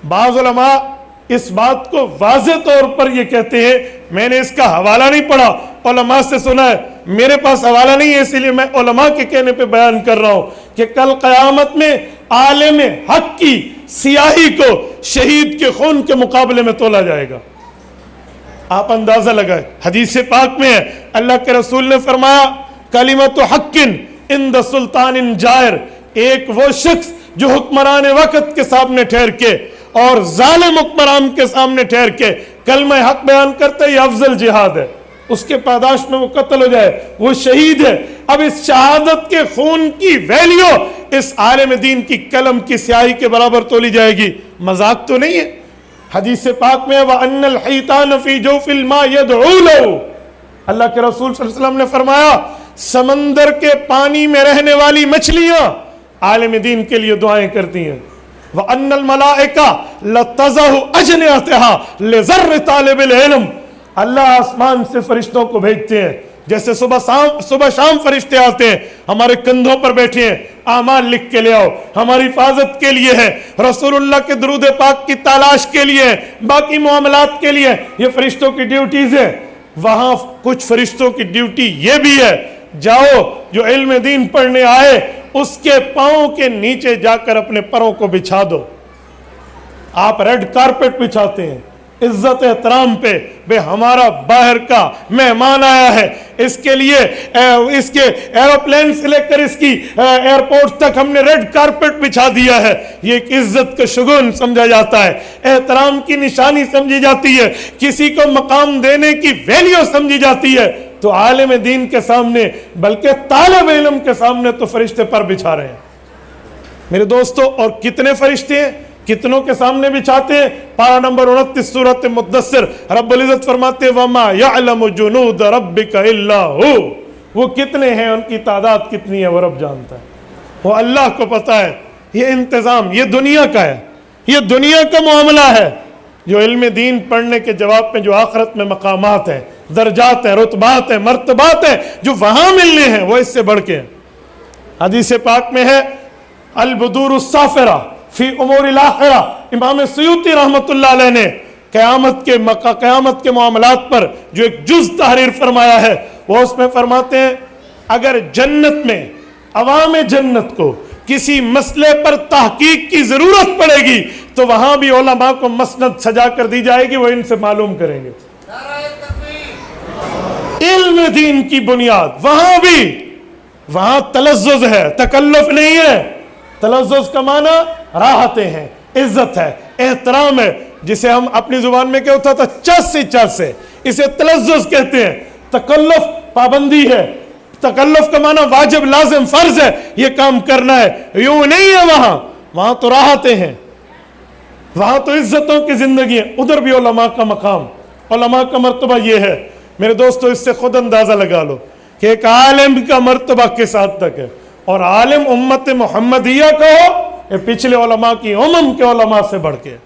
بعض علماء اس بات کو واضح طور پر یہ کہتے ہیں، میں نے اس کا حوالہ نہیں پڑھا، علماء سے سنا ہے، میرے پاس حوالہ نہیں ہے، اسی لیے میں علماء کے کہنے پہ بیان کر رہا ہوں کہ کل قیامت میں عالم حق کی سیاہی کو شہید کے خون کے مقابلے میں تولا جائے گا۔ آپ اندازہ لگائیں، حدیث پاک میں ہے، اللہ کے رسول نے فرمایا کلمۃ حق عند سلطان جائر، ایک وہ شخص جو حکمران وقت کے سامنے ٹھہر کے اور ظالم حکمران کے سامنے ٹھہر کے کلمہ حق بیان کرتا ہے، یہ افضل جہاد ہے، اس کے پاداش میں وہ قتل ہو جائے وہ شہید ہے۔ اب اس شہادت کے خون کی ویلیو اس عالم دین کی قلم کی سیاہی کے برابر تولی جائے گی، مذاق تو نہیں ہے۔ حدیث پاک میں وَأَنَّ الْحِيتَانَ فِي جَوْفِ الْمَاءِ يَدْعُو لَهُ، اللہ کے رسول صلی اللہ علیہ وسلم نے فرمایا سمندر کے پانی میں رہنے والی مچھلیاں عالم دین کے لیے دعائیں کرتی ہیں۔ وَأَنَّ الْمَلَائِكَةَ لَتَضَعُ أَجْنِحَتَهَا لِذَرِّ طَالِبِ الْعِلْمِ، اللہ آسمان سے فرشتوں کو بھیجتے ہیں، جیسے صبح شام فرشتے آتے ہیں، ہمارے کندھوں پر بیٹھے ہیں، اعمال لکھ کے لے آؤ، ہماری حفاظت کے لیے ہے، رسول اللہ کے درود پاک کی تلاش کے لیے ہے، باقی معاملات کے لیے، یہ فرشتوں کی ڈیوٹیز ہیں۔ وہاں کچھ فرشتوں کی ڈیوٹی یہ بھی ہے، جاؤ جو علم دین پڑھنے آئے اس کے پاؤں کے نیچے جا کر اپنے پروں کو بچھا دو۔ آپ ریڈ کارپٹ بچھاتے ہیں عزت احترام پہ، بے ہمارا باہر کا مہمان آیا ہے، اس کے لیے اس کے ایروپلین سے لے کر اس کی ایئرپورٹ تک ہم نے ریڈ کارپٹ بچھا دیا ہے، یہ ایک عزت کا شگون سمجھا جاتا ہے، احترام کی نشانی سمجھی جاتی ہے، کسی کو مقام دینے کی ویلیو سمجھی جاتی ہے۔ تو عالم دین کے سامنے بلکہ طالب علم کے سامنے تو فرشتے پر بچھا رہے ہیں میرے دوستو، اور کتنے فرشتے ہیں، کتنوں کے سامنے بچھاتے ہیں؟ پارہ نمبر 29 سورۃ مدثر، رب العزت فرماتے ہیں وَمَا يَعْلَمُ جُنُودَ رَبِّكَ إِلَّا هُوَ، وہ کتنے ہیں، ان کی تعداد کتنی ہے وہ رب جانتا ہے، وہ اللہ کو پتا ہے۔ یہ انتظام یہ دنیا کا ہے، یہ دنیا کا معاملہ ہے۔ جو علم دین پڑھنے کے جواب میں جو آخرت میں مقامات ہیں، درجات ہیں، رتبات ہیں، مرتبات ہیں جو وہاں ملنے ہیں، وہ اس سے بڑھ کے ہیں۔ حدیث پاک میں ہے البدور الصافرہ فی امور الاخرہ، امام سیوطی رحمت اللہ علیہ نے قیامت کے معاملات پر جو ایک جز تحریر فرمایا ہے، وہ اس میں فرماتے ہیں اگر جنت میں عوام جنت کو کسی مسئلے پر تحقیق کی ضرورت پڑے گی تو وہاں بھی علماء کو مسند سجا کر دی جائے گی، وہ ان سے معلوم کریں گے۔ علم دین کی بنیاد وہاں بھی، وہاں تلذذ ہے، تکلف نہیں ہے۔ تلذذ کا معنی راحتیں ہیں، عزت ہے، احترام ہے، جسے ہم اپنی زبان میں کیا ہوتا تھا چس سے، اسے تلذذ کہتے ہیں۔ تکلف پابندی ہے، تکلف کا معنی واجب لازم فرض ہے، یہ کام کرنا ہے، یوں نہیں ہے۔ وہاں تو راحتیں ہیں، وہاں تو عزتوں کی زندگی ہے۔ ادھر بھی علماء کا مقام، علماء کا مرتبہ یہ ہے میرے دوستو، اس سے خود اندازہ لگا لو کہ ایک عالم کا مرتبہ کس حد تک ہے، اور عالم امت محمدیہ کا ہو، یہ پچھلے علماء کی کے علماء سے بڑھ کے